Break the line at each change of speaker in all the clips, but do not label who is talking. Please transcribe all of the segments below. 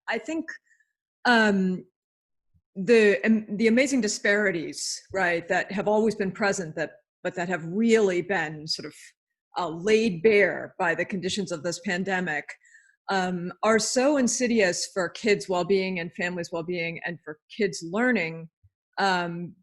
I think um, the amazing disparities, right, that have always been present, but that have really been sort of laid bare by the conditions of this pandemic, are so insidious for kids' well-being and families' well-being and for kids' learning,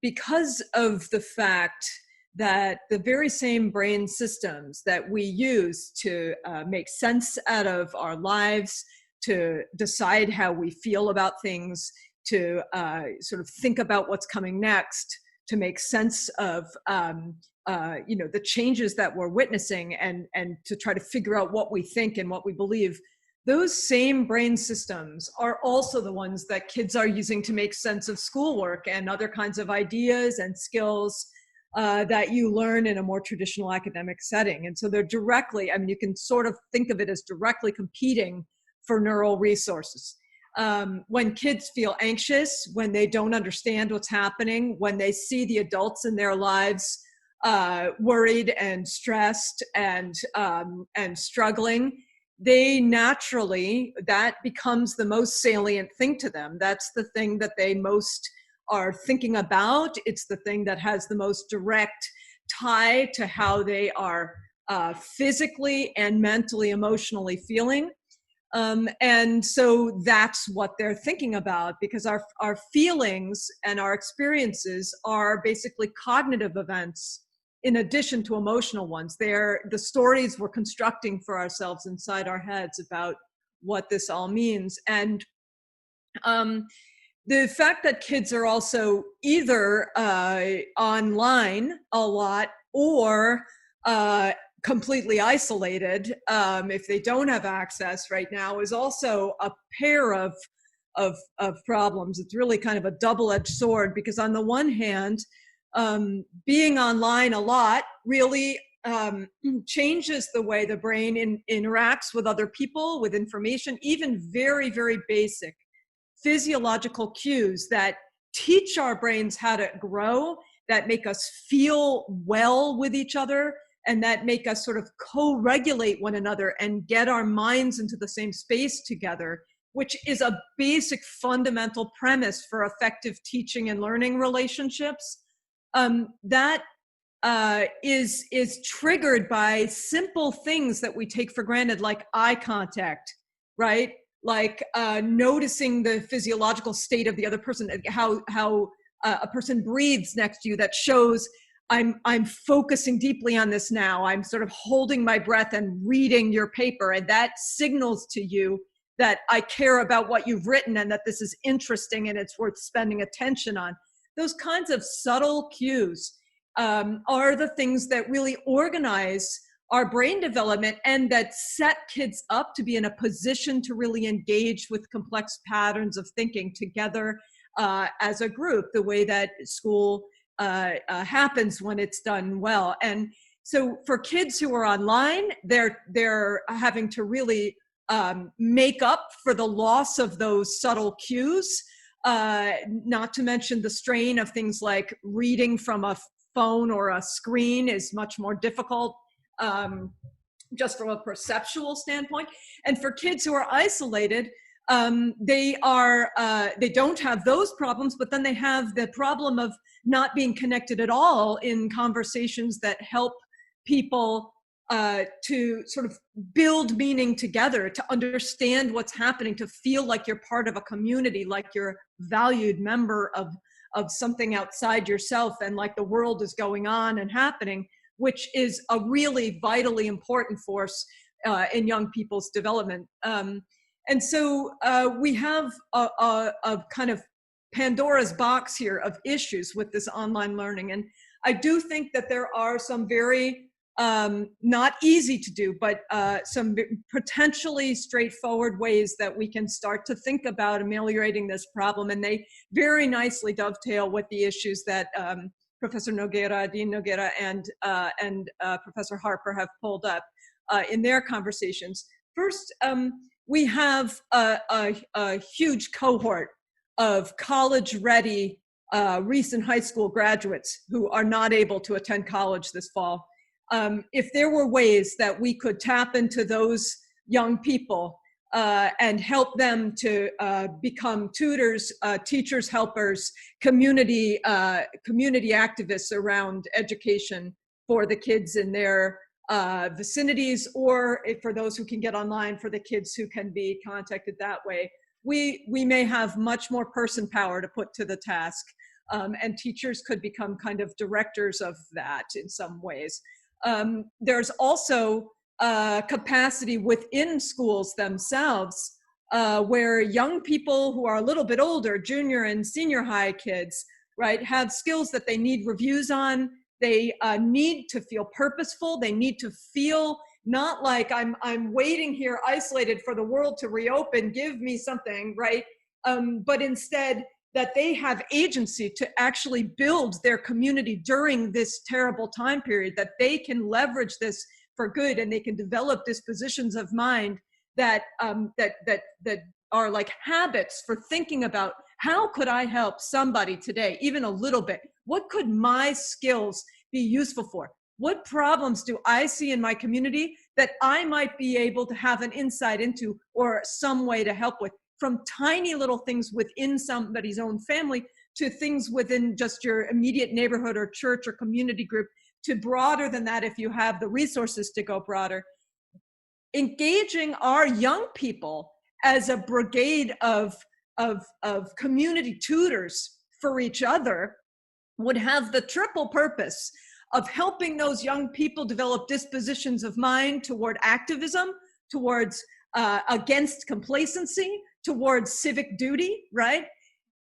because of the fact that the very same brain systems that we use to make sense out of our lives, to decide how we feel about things, to sort of think about what's coming next, to make sense of the changes that we're witnessing, and to try to figure out what we think and what we believe. Those same brain systems are also the ones that kids are using to make sense of schoolwork and other kinds of ideas and skills that you learn in a more traditional academic setting. And so they're directly, I mean, you can sort of think of it as directly competing for neural resources. When kids feel anxious, when they don't understand what's happening, when they see the adults in their lives worried and stressed and struggling, they naturally, that becomes the most salient thing to them. That's the thing that they most are thinking about. It's the thing that has the most direct tie to how they are physically and mentally, emotionally feeling. And so that's what they're thinking about, because our feelings and our experiences are basically cognitive events in addition to emotional ones. They're the stories we're constructing for ourselves inside our heads about what this all means. And the fact that kids are also either online a lot or completely isolated, if they don't have access right now, is also a pair of problems. It's really kind of a double-edged sword, because on the one hand, being online a lot really changes the way the brain interacts with other people, with information, even very, very basic physiological cues that teach our brains how to grow, that make us feel well with each other, and that make us sort of co-regulate one another and get our minds into the same space together, which is a basic fundamental premise for effective teaching and learning relationships. That is triggered by simple things that we take for granted, like eye contact, right? Like noticing the physiological state of the other person, how a person breathes next to you, that shows I'm focusing deeply on this now. I'm sort of holding my breath and reading your paper, and that signals to you that I care about what you've written and that this is interesting and it's worth spending attention on. Those kinds of subtle cues are the things that really organize our brain development and that set kids up to be in a position to really engage with complex patterns of thinking together as a group, the way that school happens when it's done well. And so for kids who are online, they're having to really make up for the loss of those subtle cues, not to mention the strain of things like reading from a phone or a screen is much more difficult, just from a perceptual standpoint. And for kids who are isolated, they don't have those problems, but then they have the problem of not being connected at all in conversations that help people to sort of build meaning together, to understand what's happening, to feel like you're part of a community, like you're a valued member of something outside yourself, and like the world is going on and happening, which is a really vitally important force in young people's development. And so we have a kind of Pandora's box here of issues with this online learning. And I do think that there are some very not easy to do, but some potentially straightforward ways that we can start to think about ameliorating this problem. And they very nicely dovetail with the issues that Professor Nogueira, Dean Nogueira, and Professor Harper have pulled up in their conversations. First, we have a huge cohort of college-ready recent high school graduates who are not able to attend college this fall. If there were ways that we could tap into those young people and help them to become tutors, teachers, helpers, community activists around education for the kids in their vicinities, or if, for those who can get online, for the kids who can be contacted that way. We may have much more person power to put to the task, and teachers could become kind of directors of that in some ways. There's also capacity within schools themselves, where young people who are a little bit older, junior and senior high kids, right, have skills that they need reviews on. They need to feel purposeful. They need to feel not like I'm waiting here isolated for the world to reopen, give me something, right? But instead that they have agency to actually build their community during this terrible time period, that they can leverage this for good, and they can develop dispositions of mind that that are like habits for thinking about, how could I help somebody today, even a little bit? What could my skills be useful for? What problems do I see in my community that I might be able to have an insight into or some way to help with, from tiny little things within somebody's own family to things within just your immediate neighborhood or church or community group, to broader than that if you have the resources to go broader. Engaging our young people as a brigade of community tutors for each other would have the triple purpose of helping those young people develop dispositions of mind toward activism, towards against complacency, towards civic duty, right?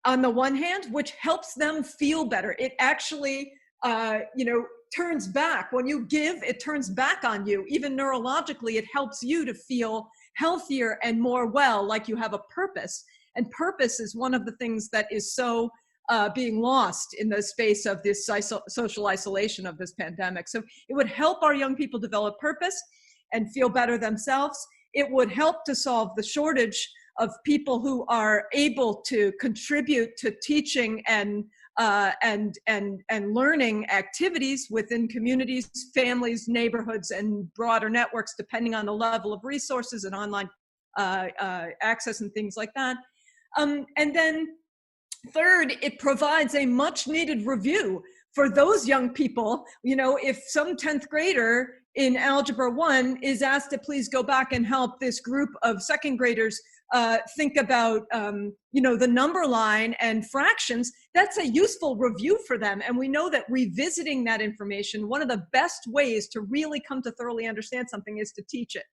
On the one hand, which helps them feel better. It actually, turns back. When you give, it turns back on you. Even neurologically, it helps you to feel healthier and more well, like you have a purpose. And purpose is one of the things that is so being lost in the space of this social isolation of this pandemic. So it would help our young people develop purpose and feel better themselves. It would help to solve the shortage of people who are able to contribute to teaching and learning activities within communities, families, neighborhoods, and broader networks, depending on the level of resources and online access and things like that. And then third, it provides a much needed review for those young people. If some 10th grader in Algebra 1 is asked to please go back and help this group of second graders think about, the number line and fractions, that's a useful review for them. And we know that revisiting that information, one of the best ways to really come to thoroughly understand something is to teach it.